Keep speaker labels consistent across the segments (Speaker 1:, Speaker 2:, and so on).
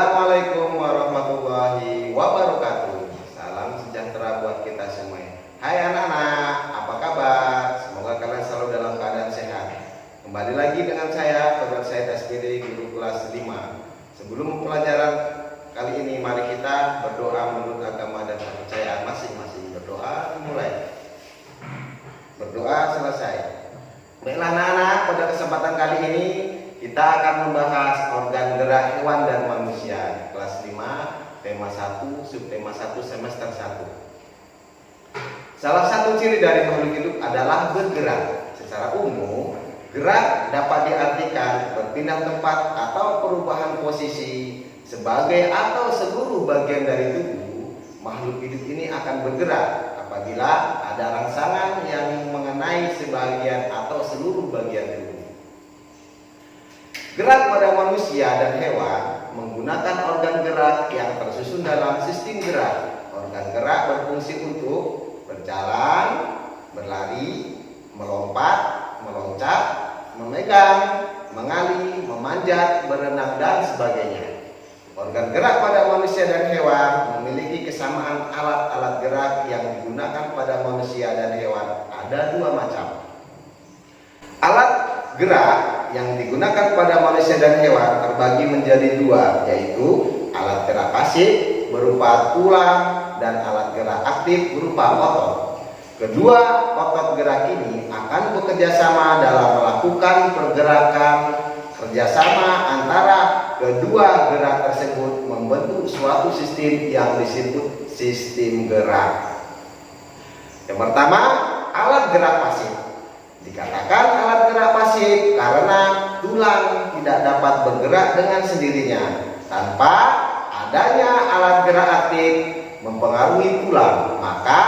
Speaker 1: Assalamualaikum warahmatullahi wabarakatuh. Salam sejahtera buat kita semua. Hai anak-anak, apa kabar? Semoga kalian selalu dalam keadaan sehat. Kembali lagi dengan saya, Dr. Said SPD, guru kelas 5. Sebelum pelajaran kali ini, mari kita berdoa menurut agama dan kepercayaan masing-masing. Berdoa dimulai. Berdoa selesai. Baiklah anak-anak, pada kesempatan kali ini kita akan membahas organ gerak hewan dan manusia, kelas 5, tema 1, subtema 1, semester 1. Salah satu ciri dari makhluk hidup adalah bergerak. Secara umum, gerak dapat diartikan berpindah tempat atau perubahan posisi sebagai atau seluruh bagian dari tubuh. Makhluk hidup ini akan bergerak apabila ada rangsangan yang mengenai sebagian atau seluruh bagian tubuh. Gerak pada manusia dan hewan menggunakan organ gerak yang tersusun dalam sistem gerak. Organ gerak berfungsi untuk berjalan, berlari, melompat, meloncat, memegang, mengali, memanjat, berenang, dan sebagainya. Organ gerak pada manusia dan hewan memiliki kesamaan alat-alat gerak yang digunakan pada manusia dan hewan. Ada dua macam. Alat gerak yang digunakan pada manusia dan hewan terbagi menjadi dua, yaitu alat gerak pasif berupa tulang dan alat gerak aktif berupa otot. Kedua otot gerak ini akan bekerja sama dalam melakukan pergerakan. Kerjasama antara kedua gerak tersebut membentuk suatu sistem yang disebut sistem gerak. Yang pertama, alat gerak pasif. Dikatakan alat gerak pasif karena tulang tidak dapat bergerak dengan sendirinya. Tanpa adanya alat gerak aktif mempengaruhi tulang, maka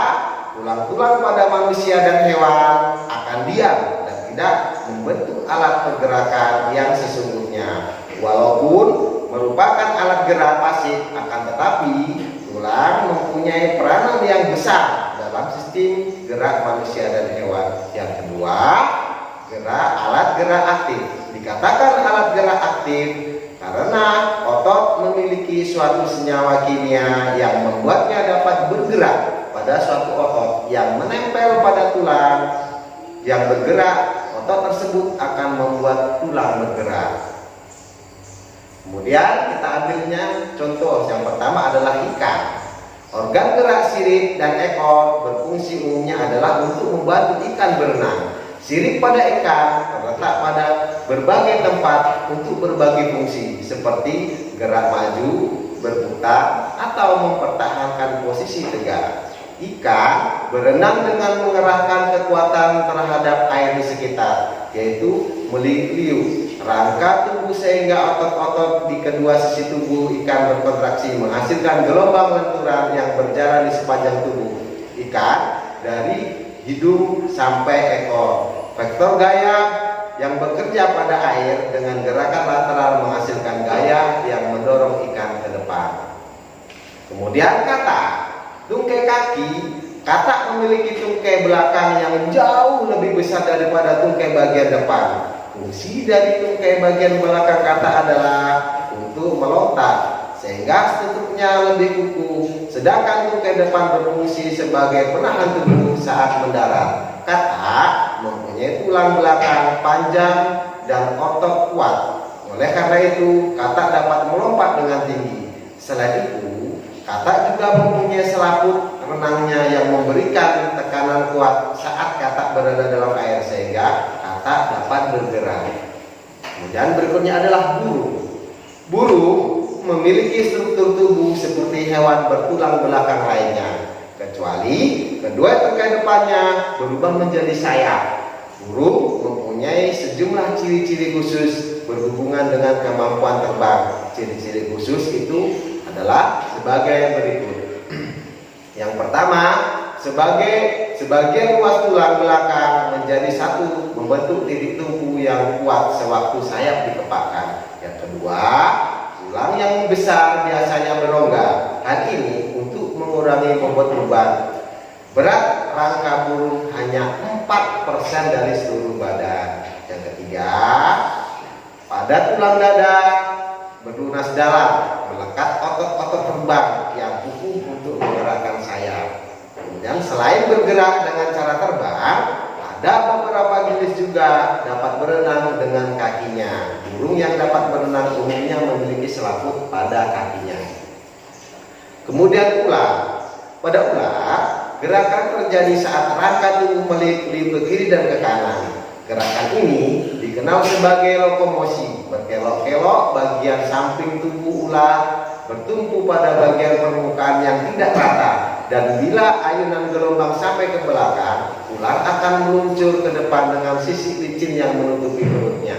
Speaker 1: tulang-tulang pada manusia dan hewan akan diam dan tidak membentuk alat pergerakan yang sesungguhnya. Walaupun merupakan alat gerak pasif, akan tetapi tulang mempunyai peranan yang besar dalam sistem gerak manusia dan hewan. Yang kedua, alat gerak aktif. Dikatakan alat gerak aktif karena otot memiliki suatu senyawa kimia yang membuatnya dapat bergerak pada suatu otot yang menempel pada tulang yang bergerak. Otot tersebut akan membuat tulang bergerak. Kemudian kita ambilnya contoh. Yang pertama adalah ikan. Organ gerak sirip dan ekor berfungsi umumnya adalah untuk membantu ikan berenang. Sirip pada ikan terletak pada berbagai tempat untuk berbagai fungsi, seperti gerak maju, berputar, atau mempertahankan posisi tegak. Ikan berenang dengan mengerahkan kekuatan terhadap air di sekitar, yaitu meliuk-liuk rangka tubuh sehingga otot-otot di kedua sisi tubuh ikan berkontraksi menghasilkan gelombang lenturan yang berjalan di sepanjang tubuh ikan dari hidung sampai ekor. Vektor gaya yang bekerja pada air dengan gerakan lateral menghasilkan gaya yang mendorong ikan ke depan. Kemudian katak. Tungkai kaki. Katak memiliki tungkai belakang yang jauh lebih besar daripada tungkai bagian depan. Fungsi dari tungkai bagian belakang katak adalah untuk melontar sehingga strukturnya lebih kukuh, sedangkan tungkai depan berfungsi sebagai penahan tubuh saat mendarat. Katak mempunyai tulang belakang panjang dan otot kuat. Oleh karena itu, katak dapat melompat dengan tinggi. Selain itu, katak juga mempunyai selaput renangnya yang memberikan tekanan kuat saat katak berada dalam air sehingga katak dapat bergerak. Kemudian berikutnya adalah burung. Burung memiliki struktur tubuh seperti hewan bertulang belakang lainnya, kecuali kedua tungkai depannya berubah menjadi sayap. Burung mempunyai sejumlah ciri-ciri khusus berhubungan dengan kemampuan terbang. Ciri-ciri khusus itu adalah sebagai berikut. Yang pertama, sebagian luas tulang belakang menjadi satu membentuk titik tumpu yang kuat sewaktu sayap dikepakkan. Yang kedua, tulang yang besar biasanya berongga. Hal ini untuk mengurangi bobot beban. Berat rangka burung hanya 4% dari seluruh badan. Yang ketiga, pada tulang dada berlunas dalam, melekat terbang yang kukuh untuk menggerakkan sayap. Kemudian selain bergerak dengan cara terbang, ada beberapa jenis juga dapat berenang dengan kakinya. Burung yang dapat berenang umumnya memiliki selaput pada kakinya. Kemudian ular. Pada ular, gerakan terjadi saat rangka tubuh meliuk-liuk ke kiri dan ke kanan. Gerakan ini dikenal sebagai lokomosi. Berkelok-kelok bagian samping tubuh ular bertumpu pada bagian permukaan yang tidak rata, dan bila ayunan gelombang sampai ke belakang, ular akan meluncur ke depan dengan sisi licin yang menutupi perutnya.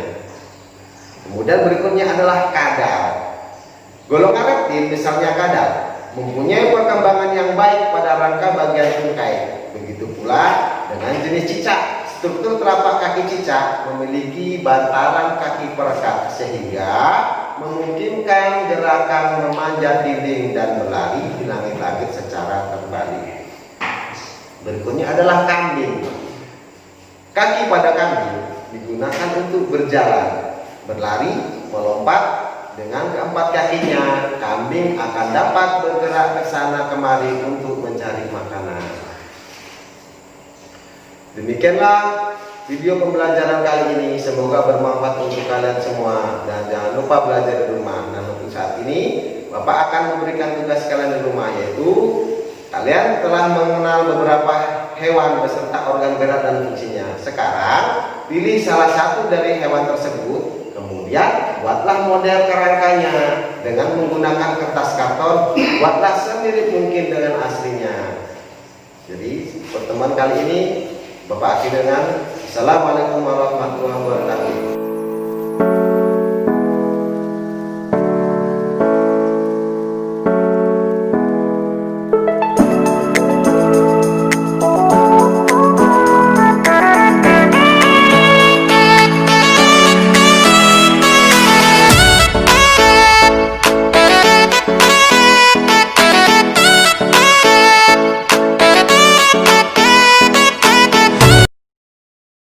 Speaker 1: Kemudian berikutnya adalah kadal. Golongan reptil, misalnya kadal, mempunyai perkembangan yang baik pada rangka bagian tungkai. Begitu pula dengan jenis cicak. Struktur telapak kaki cicak memiliki bantaran kaki perekat sehingga memungkinkan gerakan memanjat dinding dan berlari di langit-langit secara terbalik. Berikutnya adalah kambing. Kaki pada kambing digunakan untuk berjalan, berlari, melompat. Dengan keempat kakinya, kambing akan dapat bergerak ke sana kemari untuk mencari makanan. Demikianlah video pembelajaran kali ini. Semoga bermanfaat untuk kalian semua, dan jangan lupa belajar di rumah. Dan untuk saat ini Bapak akan memberikan tugas kalian di rumah, yaitu kalian telah mengenal beberapa hewan beserta organ gerak dan fungsinya. Sekarang pilih salah satu dari hewan tersebut, kemudian buatlah model kerangkanya dengan menggunakan kertas karton. Buatlah semirip mungkin dengan aslinya. Jadi pertemuan kali ini Bapak akhiri dengan Assalamualaikum warahmatullahi wabarakatuh.